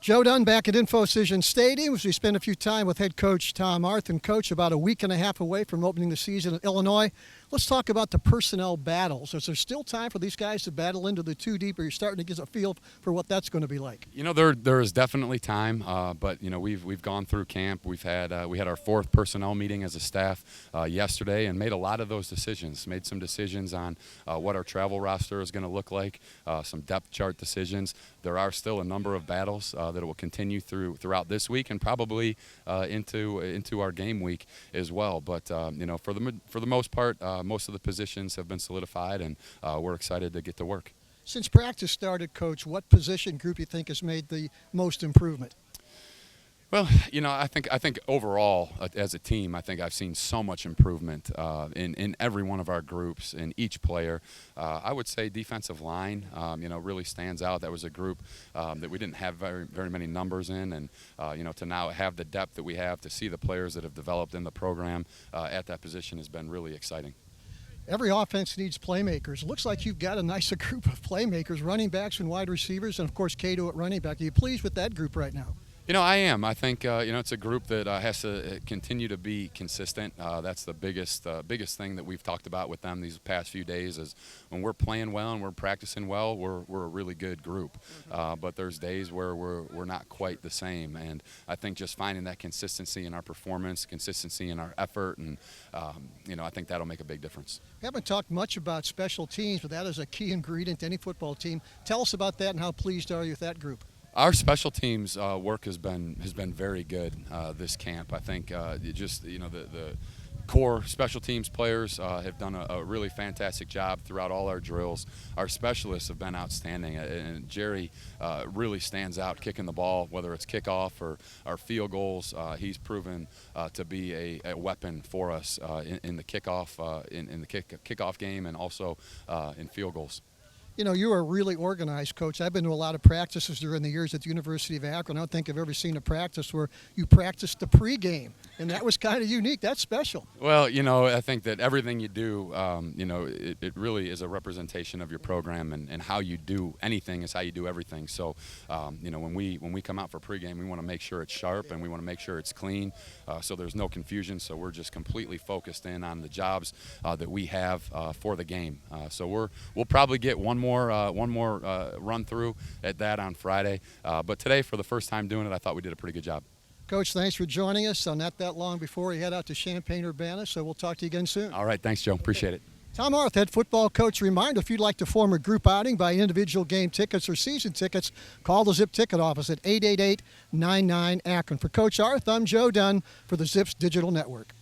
Joe Dunn back at InfoCision Stadium as we spend a few time with head coach Tom Arth. And coach, about a week and a half away from opening the season at Illinois, let's talk about the personnel battles. Is there still time for these guys to battle into the two deep, or you're starting to get a feel for what that's going to be like? You know, there is definitely time, but you know we've gone through camp. We had our fourth personnel meeting as a staff yesterday and made a lot of those decisions. Made some decisions on what our travel roster is going to look like, some depth chart decisions. There are still a number of battles that will continue throughout this week and probably into our game week as well. But you know, for the most part, most of the positions have been solidified, and we're excited to get to work. Since practice started, Coach, what position group you think has made the most improvement? Well, you know, I think overall as a team, I think I've seen so much improvement in every one of our groups, in each player. I would say defensive line, you know, really stands out. That was a group that we didn't have very many numbers in, and you know, to now have the depth that we have, to see the players that have developed in the program at that position has been really exciting. Every offense needs playmakers. Looks like you've got a nicer group of playmakers, running backs and wide receivers, and of course Cato at running back. Are you pleased with that group right now? You know, I am. I think you know, it's a group that has to continue to be consistent. That's the biggest thing that we've talked about with them these past few days. Is when we're playing well and we're practicing well, we're a really good group. But there's days where we're not quite the same, and I think just finding that consistency in our performance, consistency in our effort, and you know, I think that'll make a big difference. We haven't talked much about special teams, but that is a key ingredient to any football team. Tell us about that and how pleased are you with that group? Our special teams work has been very good this camp. I think just, you know, the core special teams players have done a really fantastic job throughout all our drills. Our specialists have been outstanding, and Jerry really stands out kicking the ball, whether it's kickoff or our field goals. He's proven to be a weapon for us in the kickoff in the kickoff game, and also in field goals. You know, you are really organized, Coach. I've been to a lot of practices during the years at the University of Akron. I don't think I've ever seen a practice where you practiced the pregame, and that was kind of unique. That's special. Well, you know, I think that everything you do, you know, it really is a representation of your program, and how you do anything is how you do everything. So, you know, when we come out for pregame, we want to make sure it's sharp and we want to make sure it's clean, so there's no confusion. So we're just completely focused in on the jobs that we have for the game. So we'll probably get one more run through at that on Friday, but today, for the first time doing it, I thought we did a pretty good job. Coach, thanks for joining us on Not That Long Before we head out to Champaign-Urbana, so we'll talk to you again soon. All right, thanks, Joe. Appreciate it. Tom Arth, head football coach. Reminder, if you'd like to form a group outing, buy individual game tickets or season tickets, call the Zip Ticket Office at 888-99-AKRON. For Coach Arth, I'm Joe Dunn for the Zips Digital Network.